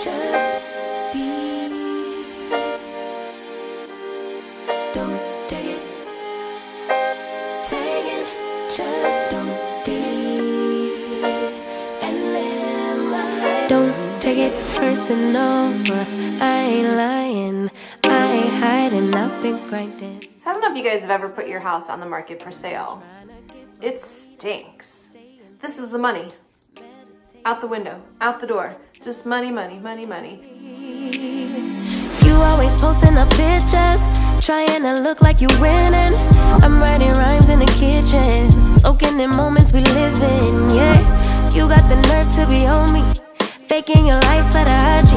just be. Don't take it. Take it. Just don't be. And live my life. Don't take it personal. I ain't lying. I ain't hiding. I've been grinding. So I don't know if you guys have ever put your house on the market for sale. It stinks. This is the money. Out the window, out the door. Just money, money, money, money. You always posting up pictures, trying to look like you winning. I'm writing rhymes in the kitchen, soaking in moments we live in, yeah. You got the nerve to be on me, faking your life for the IG.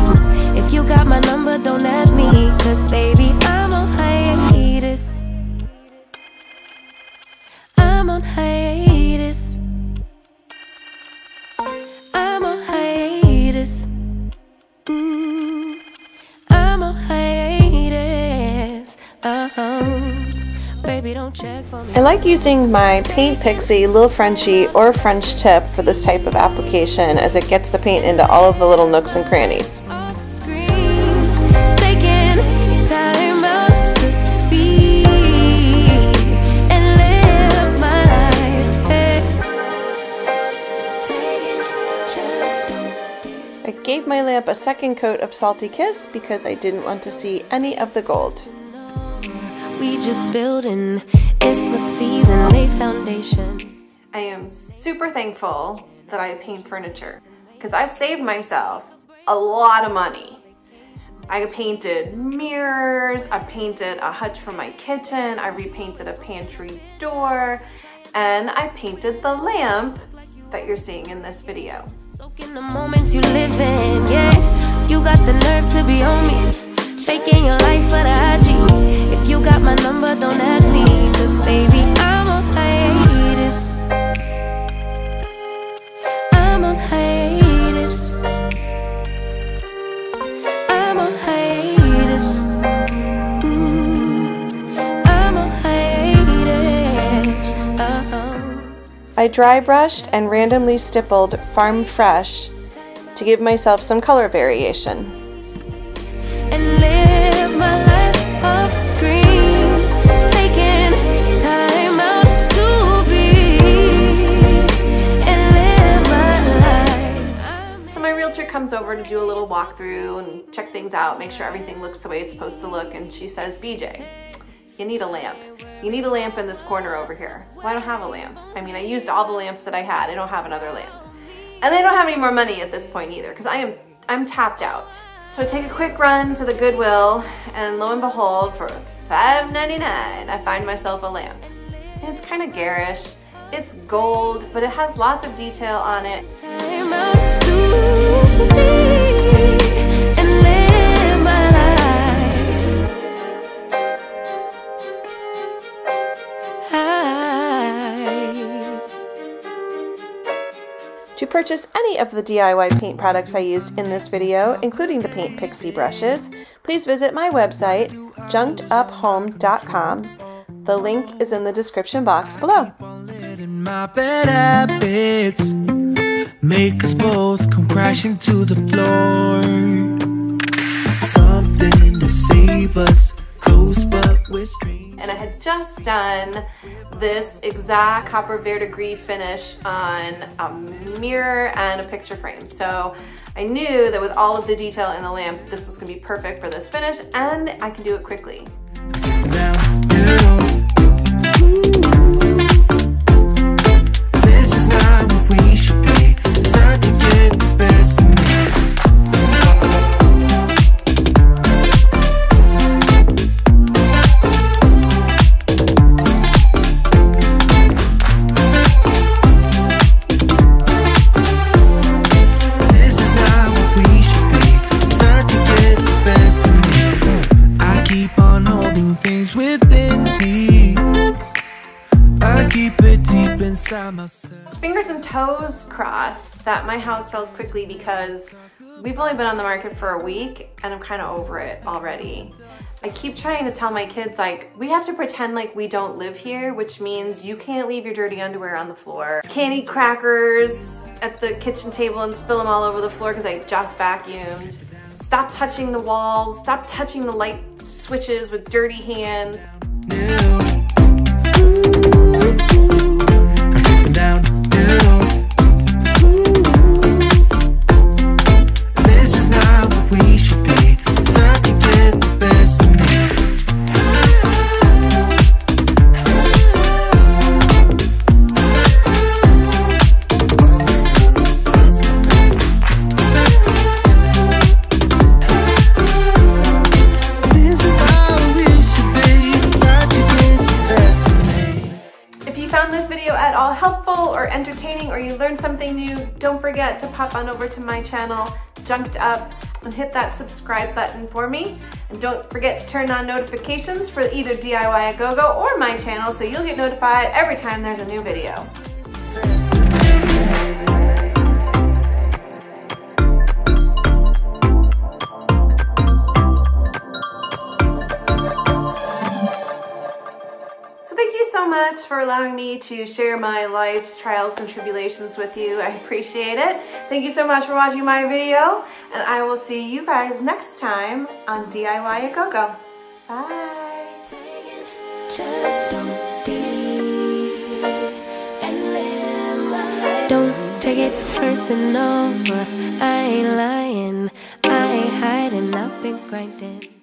If you got my number, don't add me, cause baby, I'm on hiatus. I'm on hiatus. I'm on hiatus. I'm on hiatus. Baby, don't check for me. I like using my Paint Pixie Little Frenchie or French tip for this type of application, as it gets the paint into all of the little nooks and crannies. I gave my lamp a second coat of Salty Kiss because I didn't want to see any of the gold. We just building, it's my season, lay foundation. I am super thankful that I paint furniture because I saved myself a lot of money. I painted mirrors, I painted a hutch for my kitchen, I repainted a pantry door, and I painted the lamp that you're seeing in this video. Soaking the moments you live in, yeah. You got the nerve to be on me, faking your life for the IG. If you got my number, don't add me, cause baby, I'm on hiatus. I'm on hiatus. I'm on hiatus. I'm on hiatus. I dry brushed and randomly stippled Farm Fresh to give myself some color variation. And live my life off screen, taking time out to be and live my life. So my realtor comes over to do a little walkthrough and check things out, make sure everything looks the way it's supposed to look, and she says, BJ, you need a lamp. You need a lamp in this corner over here. Well, I don't have a lamp. I mean, I used all the lamps that I had. I don't have another lamp. And I don't have any more money at this point either, because I'm tapped out. So I take a quick run to the Goodwill, and lo and behold, for $5.99, I find myself a lamp. And it's kind of garish. It's gold, but it has lots of detail on it. Time out to be and live my life. To purchase any of the DIY paint products I used in this video, including the Paint Pixie brushes, please visit my website, junkeduphome.com. The link is in the description box below. My bad habits make us both come crashing to the floor. Something to save us, close but we're strange. And I had just done this exact copper verdigris finish on a mirror and a picture frame. So I knew that with all of the detail in the lamp, this was gonna be perfect for this finish, and I can do it quickly. This is not what we should be. Trying to get the best of me. Fingers and toes crossed that my house sells quickly because we've only been on the market for a week and I'm kind of over it already. I keep trying to tell my kids, like, we have to pretend like we don't live here, which means you can't leave your dirty underwear on the floor. Can't eat crackers at the kitchen table and spill them all over the floor because I just vacuumed. Stop touching the walls. Stop touching the light switches with dirty hands. I'm sitting down. This is not what we should be. Thought to get the best of me. Found this video at all helpful or entertaining, or you learned something new, don't forget to pop on over to my channel, Junked Up, and hit that subscribe button for me. And don't forget to turn on notifications for either DIY-aGoGo or my channel so you'll get notified every time there's a new video. Thank you so much for allowing me to share my life's trials and tribulations with you. I appreciate it. Thank you so much for watching my video, and I will see you guys next time on DIY-aGoGo. Bye. Don't take it personal. I ain't lying. I ain't hiding. I've been grinding.